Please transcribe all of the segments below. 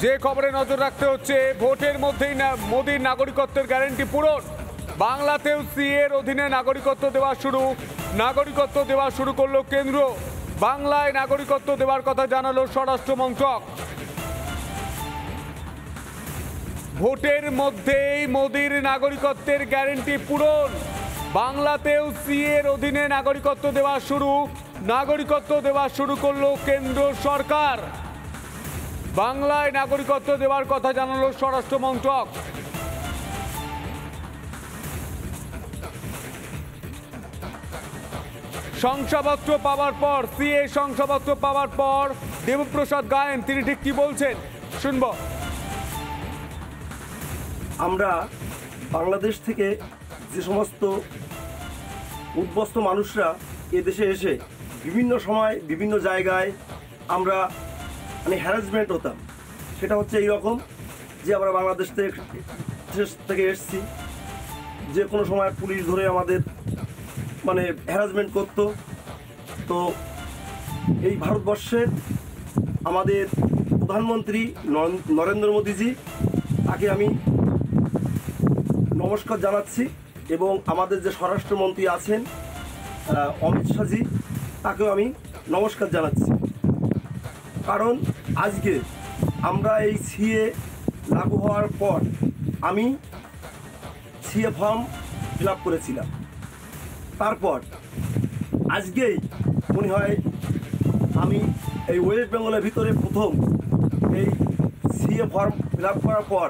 যে খবরে নজর রাখতে হচ্ছে, ভোটের মধ্যেই মোদির নাগরিকত্বের গ্যারান্টি পূরণ। বাংলাতেও সিএর অধীনে নাগরিকত্ব দেওয়া শুরু করলো কেন্দ্র। বাংলায় নাগরিকত্ব দেওয়ার কথা জানালো স্বরাষ্ট্র মন্ত্রক। ভোটের মধ্যেই মোদির নাগরিকত্বের গ্যারান্টি পূরণ। বাংলাতেও সিএর অধীনে নাগরিকত্ব দেওয়া শুরু করলো কেন্দ্র সরকার। বাংলায় নাগরিকত্ব দেওয়ার কথা জানালো স্বরাষ্ট্র মন্ত্রক। শংসাপত্র পাওয়ার পর, সিএ শংসাপত্র পাওয়ার পর দেবপ্রসাদ গায়েন তিনি ঠিক কি বলছেন শুনব। আমরা বাংলাদেশ থেকে যে সমস্ত উদ্বস্ত মানুষরা এদেশে এসে বিভিন্ন সময় বিভিন্ন জায়গায় আমরা হ্যারাসমেন্ট হতাম, সেটা হচ্ছে এইরকম যে আমরা বাংলাদেশ থেকে এসেছি, যে কোনো সময় পুলিশ ধরে আমাদের হ্যারাসমেন্ট করতো। তো এই ভারতবর্ষের আমাদের প্রধানমন্ত্রী নরেন্দ্র মোদীজি, তাকে আমি নমস্কার জানাচ্ছি, এবং আমাদের যে স্বরাষ্ট্রমন্ত্রী আছেন অমিত শাহজি, তাকেও আমি নমস্কার জানাচ্ছি। কারণ আজকে আমরা এই সিএ লাগু হওয়ার পর আমি সিএ ফর্ম ফিল আপ করেছিলাম। তারপর আজকেই মনে হয় আমি এই ওয়েস্ট বেঙ্গলের ভিতরে প্রথম এই সিএ ফর্ম ফিল আপ করার পর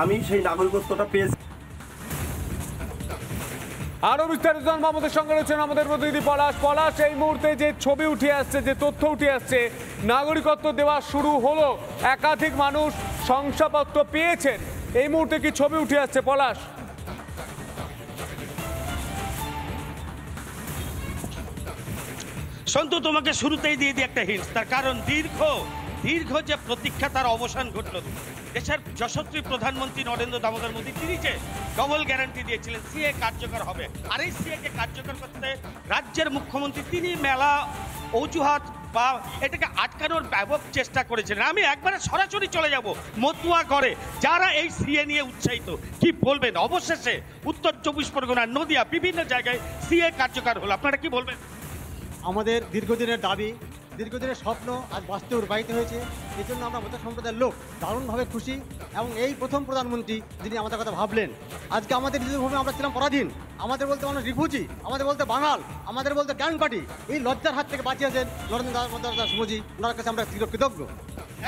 আমি সেই নাগরিকত্বটা পেয়েছি। আরো বিস্তারিত আমাদের সঙ্গে রয়েছেন আমাদের প্রতিনিধি পলাশ। এই মুহূর্তে যে ছবি উঠে আসছে, যে তথ্য উঠে আসছে, নাগরিকত্ব দেওয়া শুরু হলো, একাধিক মানুষ শংসাপত্র পেয়েছেন, এই মুহূর্তে কি ছবি উঠে আসছে পলাশ? সন্তু, তোমাকে শুরুতেই দিয়ে দিই একটা হিন্ট। তার কারণ দীর্ঘ যে প্রতীক্ষা, তার অবসান ঘটল। দেশের যশস্বী প্রধানমন্ত্রী নরেন্দ্র দামোদর মোদী, তিনি যে ডবল গ্যারান্টি দিয়েছিলেন সিএ কার্যকর হবে, আর এই সিএ কে কার্যকর করতে রাজ্যের মুখ্যমন্ত্রী তিনি মেলা অজুহাত বা এটাকে আটকানোর ব্যাপক চেষ্টা করেছিলেন। আমি একবারে সরাসরি চলে যাব মতুয়া করে যারা এই সিএ নিয়ে উৎসাহিত, কি বলবেন? অবশেষে উত্তর 24 পরগনা, নদিয়া, বিভিন্ন জায়গায় সিএ কার্যকর হলো, আপনারা কি বলবেন? আমাদের দীর্ঘদিনের দাবি, দীর্ঘদিনের স্বপ্ন আজ বাস্তবে রূপায়িত হয়েছে। এই জন্য আমরা মতুয়া সম্প্রদায়ের লোক দারুণভাবে খুশি, এবং এই প্রথম প্রধানমন্ত্রী যিনি আমাদের কথা ভাবলেন। আজকে আমাদের নিজের ভূমি আমরা ছিলাম পরাধীন, আমাদের বলতে মানুষ রিফিউজি, আমাদের বলতে বাঙাল, আমাদের বলতে গ্যাং পার্টি, এই লজ্জার হাত থেকে বাঁচিয়েছেন নরেন্দ্র দাস মোদী। ওনার কাছে আমরা চিরকৃতজ্ঞ।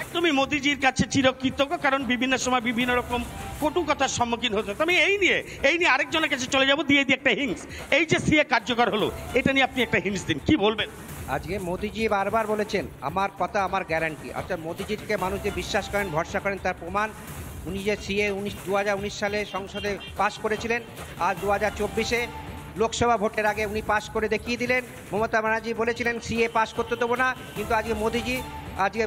একদমই মোদীজির কাছে চিরকৃতজ্ঞ, কারণ বিভিন্ন সময় বিভিন্ন রকম কটু কথার সম্মুখীন হতে। আমি এই নিয়ে আরেকজনের কাছে চলে যাব, দিয়ে একটা হিংস। এই যে সিএ কার্যকর হলো, এটা নিয়ে আপনি একটা হিংস দিন, কি বলবেন? আজকে মোদিজি বারবার বলেছেন আমার কথা আমার গ্যারান্টি, অর্থাৎ মোদিজিকে মানুষ যে বিশ্বাস করেন, ভরসা করেন, তার প্রমাণ উনি যে সিএ 2019 সালে সংসদে পাশ করেছিলেন, আর 2024-এ লোকসভা ভোটের আগে উনি পাশ করে দেখিয়ে দিলেন। মমতা ব্যানার্জি বলেছিলেন সিএ পাশ করতে দেবো না, কিন্তু আজকে মোদিজি আজকে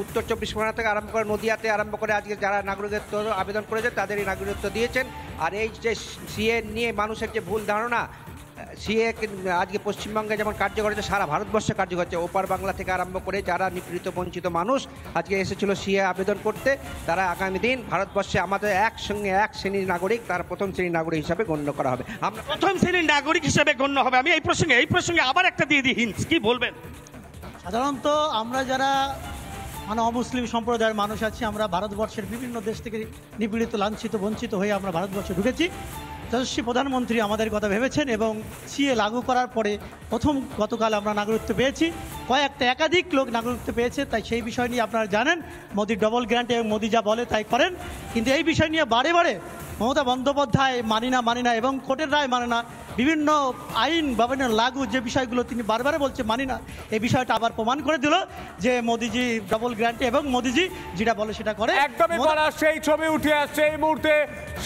উত্তর 24 পরগনা থেকে আরম্ভ করে নদিয়াতে আরম্ভ করে আজকে যারা নাগরিকত্ব আবেদন করেছে তাদেরই নাগরিকত্ব দিয়েছেন। আর এই যে সিএ নিয়ে মানুষের যে ভুল ধারণা, সিএ আজকে পশ্চিমবঙ্গে যেমন কার্যকর হচ্ছে, সারা ভারতবর্ষে কার্যকর হচ্ছে। ওপার বাংলা থেকে আরম্ভ করে যারা নিপীড়িত বঞ্চিত মানুষ আজকে এসেছিল সিএ আবেদন করতে, তারা আগামী দিন ভারতবর্ষে আমাদের একসঙ্গে এক শ্রেণীর নাগরিক, তার প্রথম শ্রেণীর নাগরিক হিসাবে গণ্য করা হবে। আমরা প্রথম শ্রেণীর নাগরিক হিসাবে গণ্য হবে। আমি এই প্রসঙ্গে আবার একটা দিয়ে দিই হিন্স, কি বলবেন? সাধারণত আমরা যারা অমুসলিম সম্প্রদায়ের মানুষ আছি, আমরা ভারতবর্ষের বিভিন্ন দেশ থেকে নিপীড়িত, লাঞ্ছিত, বঞ্চিত হয়ে আমরা ভারতবর্ষে ঢুকেছি। যশস্বী প্রধানমন্ত্রী আমাদের কথা ভেবেছেন, এবং সিএ লাগু করার পরে গতকাল আমরা নাগরিকত্ব পেয়েছি, একাধিক লোক নাগরিকত্ব পেয়েছে। তাই সেই বিষয় নিয়ে আপনারা জানেন মোদির ডবল গ্যারান্টি, এবং মোদি যা বলে তাই করেন। কিন্তু এই বিষয় নিয়ে বারে বারে মমতা বন্দ্যোপাধ্যায় মানি না এবং কোর্টের রায় মানে না, বিভিন্ন আইন বা লাগু যে বিষয়গুলো তিনি বারবার বলছে মানি না, এই বিষয়টা আবার প্রমাণ করে দিল যে মোদিজি ডবল গ্যারান্টি এবং মোদিজি যেটা বলে সেটা করে। একদমই বলা, সেই ছবি উঠে আসছে এই মুহূর্তে।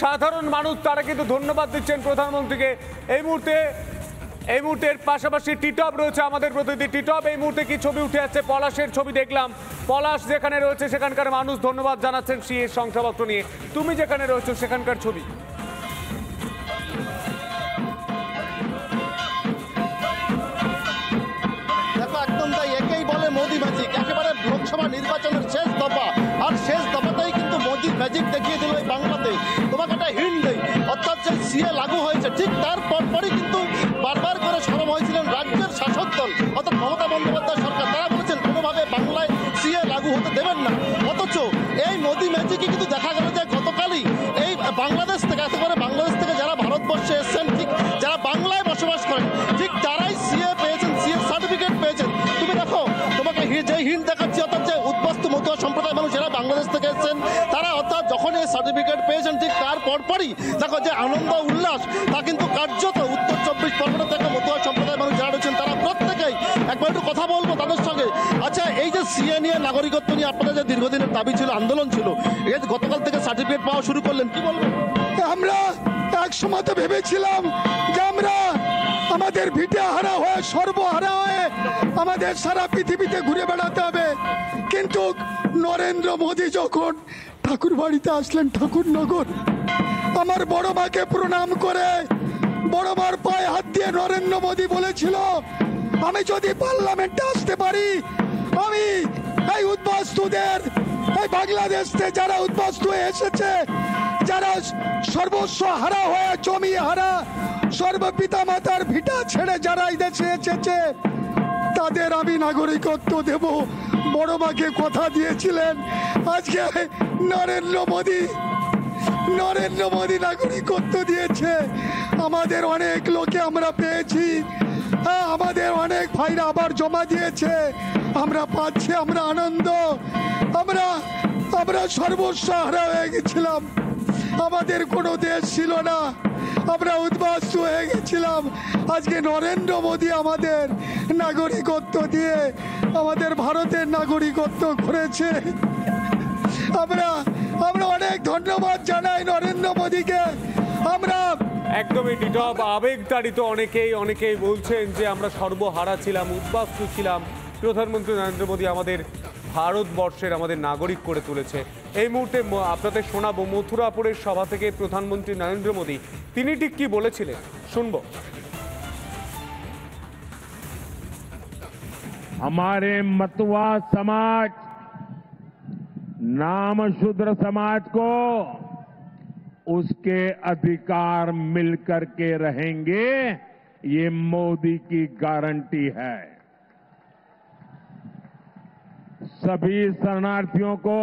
সাধারণ মানুষ তারা কিন্তু ধন্যবাদ দিচ্ছেন প্রধানমন্ত্রীকে। এই মুহূর্তের পাশাপাশি টিটপ রয়েছে আমাদের প্রতিনিধি টিটপ। এই মুহূর্তে কি ছবি উঠে আসছে? পলাশের ছবি দেখলাম, পলাশ যেখানে রয়েছে সেখানকার মানুষ ধন্যবাদ জানাচ্ছেন সিএ শংসাপত্র নিয়ে। তুমি যেখানে রয়েছে সেখানকার ছবি। দেখো, একদম তাই, একেই বলে মোদি ম্যাজিক। একেবারে লোকসভা নির্বাচনের শেষ দফা, আর শেষ দফাতেই পারবেন না। অথচ এই মোদি ম্যাজিকে কিন্তু দেখা গেল যে গতকালই এই বাংলাদেশ থেকে, একেবারে বাংলাদেশ থেকে যারা ভারতবর্ষে এসেছেন, ঠিক যারা বাংলায় বসবাস করেন, ঠিক তারাই সিএ পেয়েছেন, সিএ সার্টিফিকেট পেয়েছেন। তুমি দেখো, তোমাকে যে হিন্ট দেখাচ্ছি, অর্থাৎ যে উদ্বাস্তু মতুয়া সম্প্রদায় মানুষ যারা বাংলাদেশ থেকে এসেছেন, তারা অর্থাৎ যখন এই সার্টিফিকেট পেয়েছেন, ঠিক তার পরপরই দেখো যে আনন্দ উল্লাস, তা কিন্তু কার্যত উত্তর 24 পরগনা থেকে মতুয়া সম্প্রদায় মানুষ যারা রয়েছেন তারা প্রত্যেকেই। একবার একটু কথা বলবো তাদের সঙ্গে। আচ্ছা, এই যে সিএ নিয়ে, নাগরিকত্ব নিয়ে আপনাদের যে দীর্ঘদিনের দাবি ছিল, আন্দোলন ছিল, এই গতকাল থেকে সার্টিফিকেট পাওয়া শুরু করলেন, কি বলবেন? আমরা এক সময় তো ভেবেছিলাম যে আমরা আমাদের ভিটে হারা হয়ে, সর্বহারা হয়ে আমাদের সারা পৃথিবীতে ঘুরে বেড়াতে হবে, কিন্তু নরেন্দ্র মোদী যখন ঠাকুর বাড়িতে আসলেন, ঠাকুরনগর, আমার বড় মাকে প্রণাম করে বড় মার পায়ে হাত দিয়ে নরেন্দ্র মোদী বলেছিল, আমি যদি পার্লামেন্টে আসতে পারি, আমি এই উদ্বাস্তুদের, এই বাংলাদেশ থেকে যারা উদ্বাস্তু হয়ে এসেছে, যারা সর্বস্ব হারা হয়ে, জমি হারা, সর্বপিতা মাতার ভিটা ছেড়ে যারা এই দেশে এসেছে, তাদের আমি নাগরিকত্ব দেব। বড় মাকে কথা দিয়েছিলেন। আজকে নরেন্দ্র মোদী নাগরিকত্ব দিয়েছে। আমাদের অনেক লোকে আমরা পেয়েছি, আমাদের অনেক ভাইরা আবার জমা দিয়েছে, আমরা পাচ্ছি, আমরা আনন্দ। আমরা সর্বস্ব হারা হয়ে গেছিলাম, আমাদের কোনো দেশ ছিল না, আমরা উদ্বাস্তু হয়ে গেছিলাম। আজকে নরেন্দ্র মোদী আমাদের নাগরিকত্ব দিয়ে আমাদের ভারতের নাগরিকত্ব করেছে। আমরা অনেক ধন্যবাদ জানাই নরেন্দ্র মোদীকে। আমরা একদমই টিটপ, আবেগতাড়িত অনেকেই বলছেন যে আমরা সর্বহারা ছিলাম, উদ্বাস্তু ছিলাম, প্রধানমন্ত্রী নরেন্দ্র মোদী আমাদের ভারতবর্ষের, আমাদের নাগরিক করে তুলেছে। এই মুহূর্তে আপনাদের শোনাবো মথুরাপুরের সভা থেকে প্রধানমন্ত্রী নরেন্দ্র মোদী তিনি ঠিক কি বলেছিলেন, শুনবো। हमारे मतुआ समाज, नाम शूद्र समाज को उसके अधिकार मिलकर के रहेंगे, ये मोदी की गारंटी है। सभी शरणार्थियों को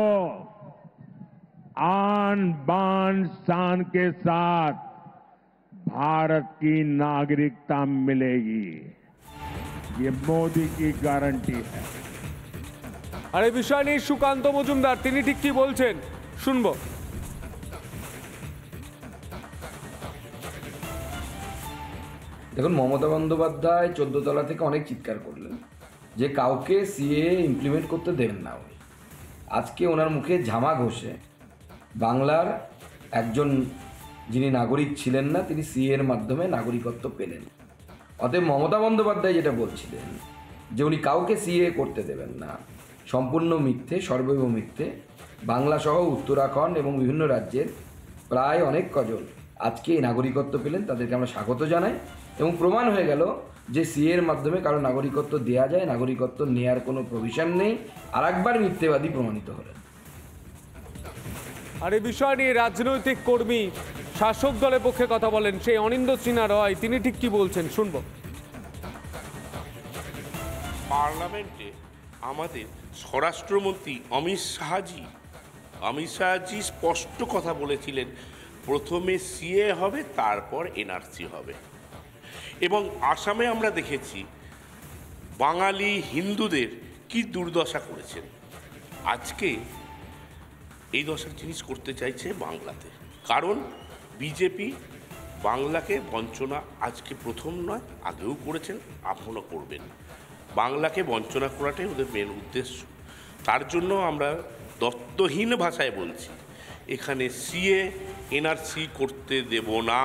आन बान शान के साथ भारत की नागरिकता मिलेगी, ये मोदी की गारंटी है। আর এই বিষয় নিয়ে সুকান্ত মজুমদার তিনি ঠিক কি বলছেন, শুনবো। দেখুন, মমতা বন্দ্যোপাধ্যায় 14 তলা থেকে অনেক চিৎকার করলেন যে কাউকে সিএ ইমপ্লিমেন্ট করতে দেবেন না উনি। আজকে ওনার মুখে ঝামা ঘষে বাংলার একজন যিনি নাগরিক ছিলেন না, তিনি সিএ এর মাধ্যমে নাগরিকত্ব পেলেন। অতএব মমতা বন্দ্যোপাধ্যায় যেটা বলছিলেন যে উনি কাউকে সিএ করতে দেবেন না, সম্পূর্ণ মিথ্যে, সর্বৈব মিথ্যে। বাংলা সহ উত্তরাখণ্ড এবং বিভিন্ন রাজ্যের প্রায় অনেক কজন আজকে এই নাগরিকত্ব পেলেন, তাদেরকে আমরা স্বাগত জানাই। এবং প্রমাণ হয়ে গেল যে সিএ এর মাধ্যমে কারো নাগরিকত্ব দেওয়া যায়, নাগরিকত্ব নেওয়ার কোনো প্রভিশন নেই। আর একবার মিথ্যেবাদী প্রমাণিত হলেন। আর এই বিষয় নিয়ে রাজনৈতিক কর্মী, শাসক দলের পক্ষে কথা বলেন সেই অনিন্দ্য সিনহা রয়, তিনি ঠিক কি বলছেন, শুনবো। পার্লামেন্টে আমাদের স্বরাষ্ট্রমন্ত্রী অমিত শাহজি স্পষ্ট কথা বলেছিলেন, প্রথমে সিএ হবে, তারপর এনআরসি হবে। এবং আসামে আমরা দেখেছি বাঙালি হিন্দুদের কি দুর্দশা করেছেন। আজকে এই দশার জিনিস করতে চাইছে বাংলাতে, কারণ বিজেপি বাংলাকে বঞ্চনা আজকে প্রথম নয়, আগেও করেছেন, এখনও করবেন। বাংলাকে বঞ্চনা করাটাই ওদের মেন উদ্দেশ্য। তার জন্য আমরা দত্তহীন ভাষায় বলছি, এখানে সিএ এনআরসি করতে দেব না।